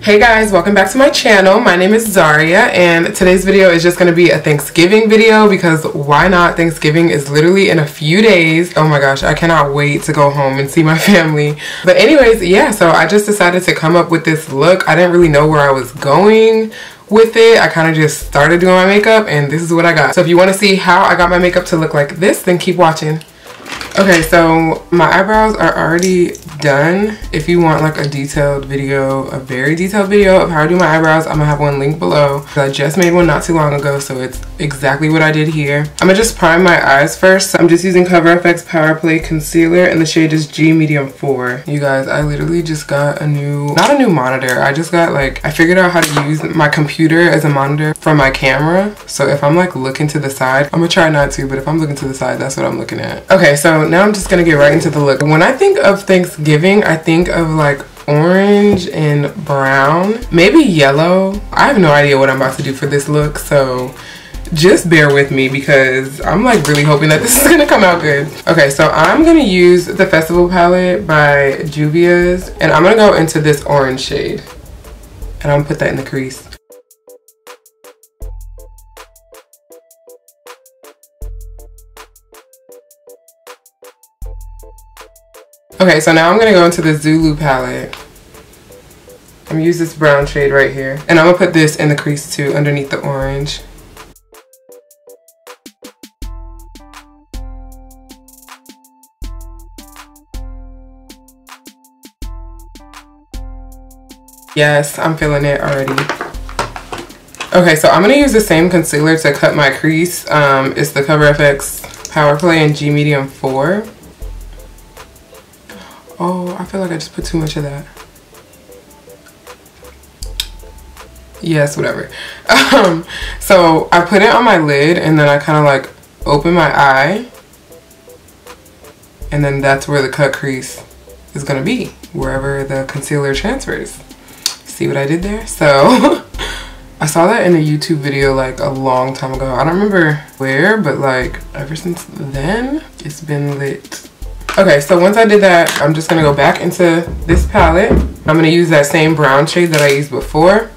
Hey guys, welcome back to my channel. My name is Zaria and today's video is just going to be a Thanksgiving video because why not? Thanksgiving is literally in a few days. Oh my gosh, I cannot wait to go home and see my family. But anyways, yeah, so I just decided to come up with this look. I didn't really know where I was going with it. I kind of just started doing my makeup and this is what I got. So if you want to see how I got my makeup to look like this, then keep watching. Okay, so my eyebrows are already done. If you want like a detailed video, a very detailed video of how I do my eyebrows, I'm gonna have one linked below. I just made one not too long ago, so it's exactly what I did here. I'm gonna just prime my eyes first. So I'm just using ColourFX Power Play Concealer and the shade is G Medium 4. You guys, I literally just got a new, not a new monitor. I just got like, I figured out how to use my computer as a monitor for my camera. So if I'm like looking to the side, I'm gonna try not to, but if I'm looking to the side, that's what I'm looking at. Okay, so now I'm just gonna get right into the look. When I think of Thanksgiving, I think of like orange and brown, maybe yellow. I have no idea what I'm about to do for this look, so just bear with me because I'm like really hoping that this is gonna come out good. Okay, so I'm gonna use the Festival palette by Juvia's and I'm gonna go into this orange shade and I'm gonna put that in the crease. Okay, so now I'm gonna go into the Zulu palette. I'm gonna use this brown shade right here. And I'm gonna put this in the crease too, underneath the orange. Yes, I'm feeling it already. Okay, so I'm gonna use the same concealer to cut my crease. It's the ColourFX Power Play in G Medium 4. Oh, I feel like I just put too much of that. Yes, whatever. So I put it on my lid and then I kind of like open my eye. And then that's where the cut crease is going to be, wherever the concealer transfers. See what I did there? So I saw that in a YouTube video like a long time ago. I don't remember where, but like ever since then, it's been lit. Okay, so once I did that, I'm just gonna go back into this palette. I'm gonna use that same brown shade that I used before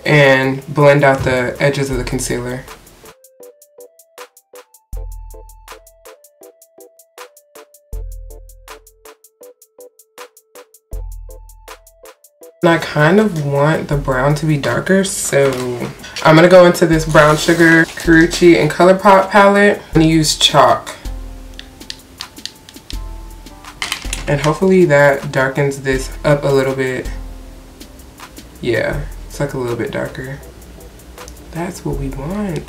and blend out the edges of the concealer. And I kind of want the brown to be darker, so I'm gonna go into this Brown Sugar, Karrueche, and Colourpop palette. I'm gonna use chalk. And hopefully that darkens this up a little bit. Yeah, it's like a little bit darker. That's what we want.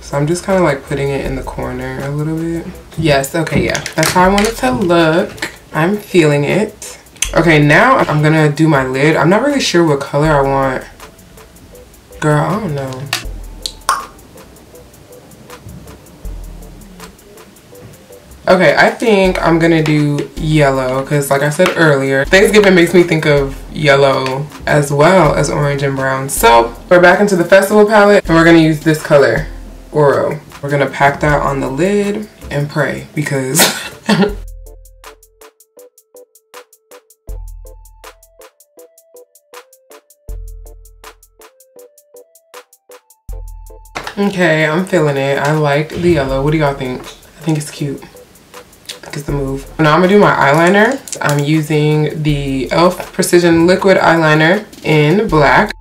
So I'm just kind of like putting it in the corner a little bit. Yes, okay, yeah. That's how I want it to look. I'm feeling it. Okay, now I'm gonna do my lid. I'm not really sure what color I want. Girl, I don't know. Okay, I think I'm gonna do yellow because like I said earlier, Thanksgiving makes me think of yellow as well as orange and brown. So we're back into the Festival palette and we're gonna use this color, Oro. We're gonna pack that on the lid and pray because okay, I'm feeling it. I like the yellow. What do y'all think? I think it's cute. Is the move. Now I'm gonna do my eyeliner. I'm using the E.L.F Precision Liquid Eyeliner in black.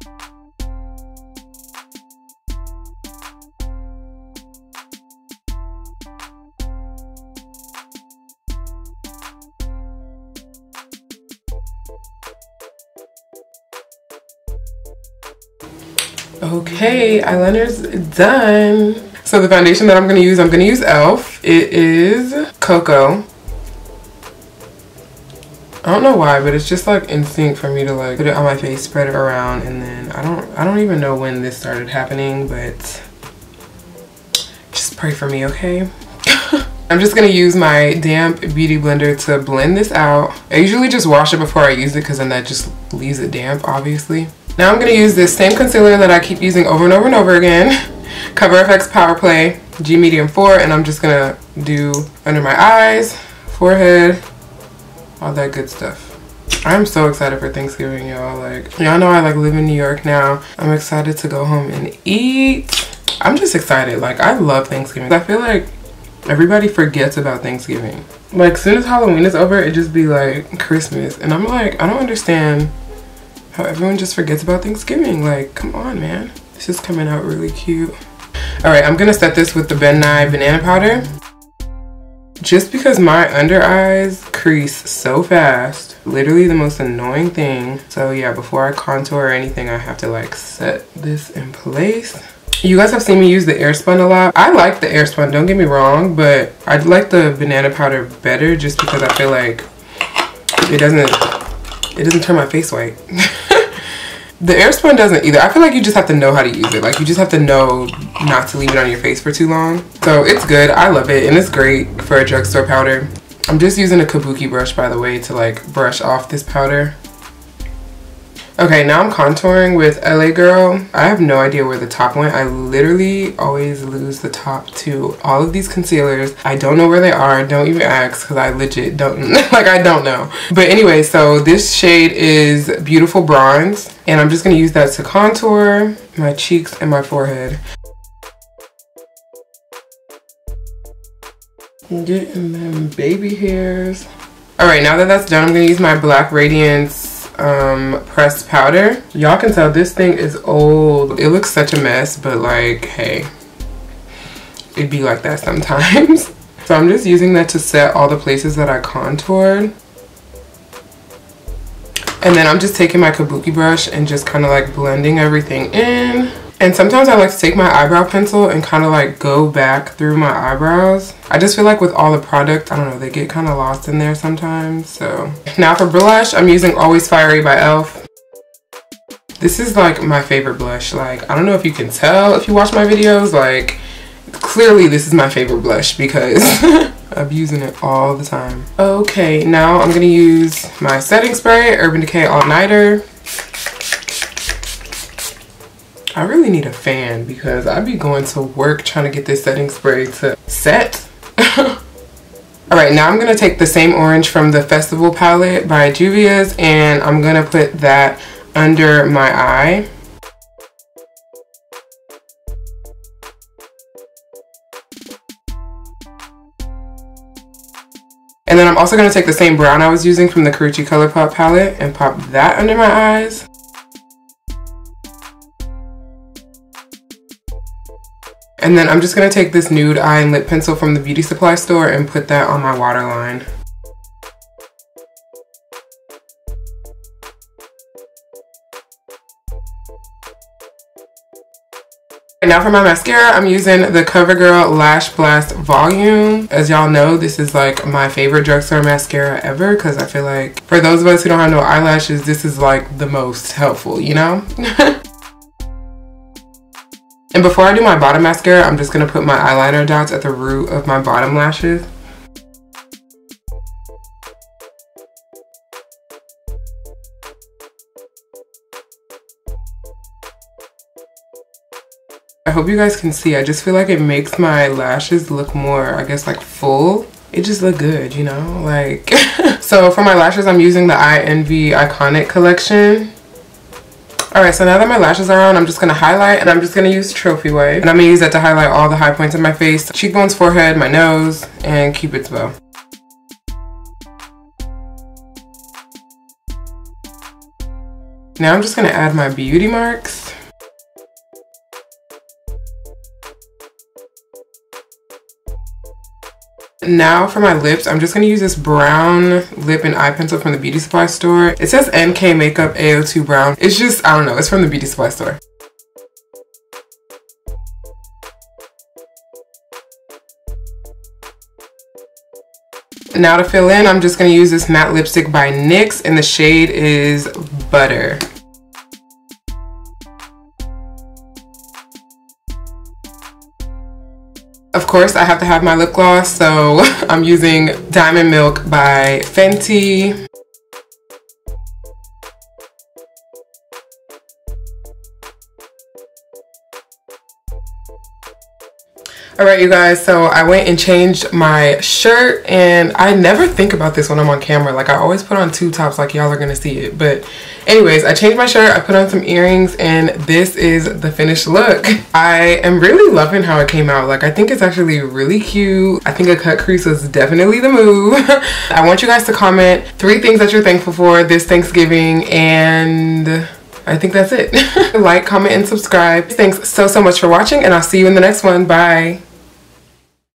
Okay, eyeliner's done. So the foundation that I'm gonna use E.L.F. It is Cocoa. I don't know why, but it's just like instinct for me to like put it on my face, spread it around, and then I don't even know when this started happening, but just pray for me, okay? I'm just gonna use my damp beauty blender to blend this out. I usually just wash it before I use it because then that just leaves it damp, obviously. Now I'm gonna use this same concealer that I keep using over and over and over again. ColourFX Power Play G Medium 4, and I'm just gonna do under my eyes, forehead, all that good stuff. I'm so excited for Thanksgiving, y'all. Like, y'all know I like live in New York now. I'm excited to go home and eat. I'm just excited. Like, I love Thanksgiving. I feel like everybody forgets about Thanksgiving. Like, as soon as Halloween is over, it just be like Christmas. And I'm like, I don't understand how everyone just forgets about Thanksgiving. Like, come on, man. This is coming out really cute. All right, I'm gonna set this with the Nye Banana Powder. Just because my under eyes crease so fast, literally the most annoying thing. So yeah, before I contour or anything, I have to like set this in place. You guys have seen me use the Airspun a lot. I like the Airspun, don't get me wrong, but I like the banana powder better just because I feel like it doesn't turn my face white. The Airspun doesn't either. I feel like you just have to know how to use it. Like, you just have to know not to leave it on your face for too long. So it's good. I love it. And it's great for a drugstore powder. I'm just using a kabuki brush, by the way, to like brush off this powder. Okay, now I'm contouring with LA Girl. I have no idea where the top went. I literally always lose the top to all of these concealers. I don't know where they are. Don't even ask, because I legit don't, like, I don't know. But anyway, so this shade is Beautiful Bronze. And I'm just going to use that to contour my cheeks and my forehead. Getting them baby hairs. Alright, now that that's done, I'm going to use my Black Radiance pressed powder. Y'all can tell this thing is old. It looks such a mess, but like, hey, it'd be like that sometimes. So I'm just using that to set all the places that I contoured. And then I'm just taking my kabuki brush and just kind of like blending everything in. And sometimes I like to take my eyebrow pencil and kind of like go back through my eyebrows. I just feel like with all the product, I don't know, they get kind of lost in there sometimes. So now for blush, I'm using Always Fiery by E.L.F. This is like my favorite blush. Like, I don't know if you can tell if you watch my videos, like clearly this is my favorite blush because I'm using it all the time. Okay, now I'm gonna use my setting spray, Urban Decay All Nighter. I really need a fan because I'd be going to work trying to get this setting spray to set. Alright, now I'm going to take the same orange from the Festival palette by Juvia's and I'm going to put that under my eye. And then I'm also going to take the same brown I was using from the Karrueche Colourpop palette and pop that under my eyes. And then I'm just going to take this Nude Eye and lip pencil from the beauty supply store and put that on my waterline. And now for my mascara, I'm using the CoverGirl Lash Blast Volume. As y'all know, this is like my favorite drugstore mascara ever because I feel like for those of us who don't have no eyelashes, this is like the most helpful, you know? And before I do my bottom mascara, I'm just going to put my eyeliner dots at the root of my bottom lashes. I hope you guys can see. I just feel like it makes my lashes look more, I guess, like full. It just look good, you know? Like, so for my lashes, I'm using the iEnvy Iconic collection. Alright, so now that my lashes are on, I'm just going to highlight and I'm just going to use Trophy Wipe. And I'm going to use that to highlight all the high points in my face, cheekbones, forehead, my nose, and Cupid's bow. Now I'm just going to add my beauty marks. Now for my lips, I'm just going to use this brown lip and eye pencil from the beauty supply store. It says NK Makeup AO2 Brown. It's just, I don't know, it's from the beauty supply store. Now to fill in, I'm just going to use this matte lipstick by NYX and the shade is Butter. Of course, I have to have my lip gloss, so I'm using Diamond Milk by Fenty. Alright you guys, so I went and changed my shirt, and I never think about this when I'm on camera. Like, I always put on two tops like y'all are gonna see it. But anyways, I changed my shirt, I put on some earrings, and this is the finished look. I am really loving how it came out. Like, I think it's actually really cute. I think a cut crease was definitely the move. I want you guys to comment 3 things that you're thankful for this Thanksgiving, and I think that's it. Like, comment, and subscribe. Thanks so much for watching, and I'll see you in the next one. Bye.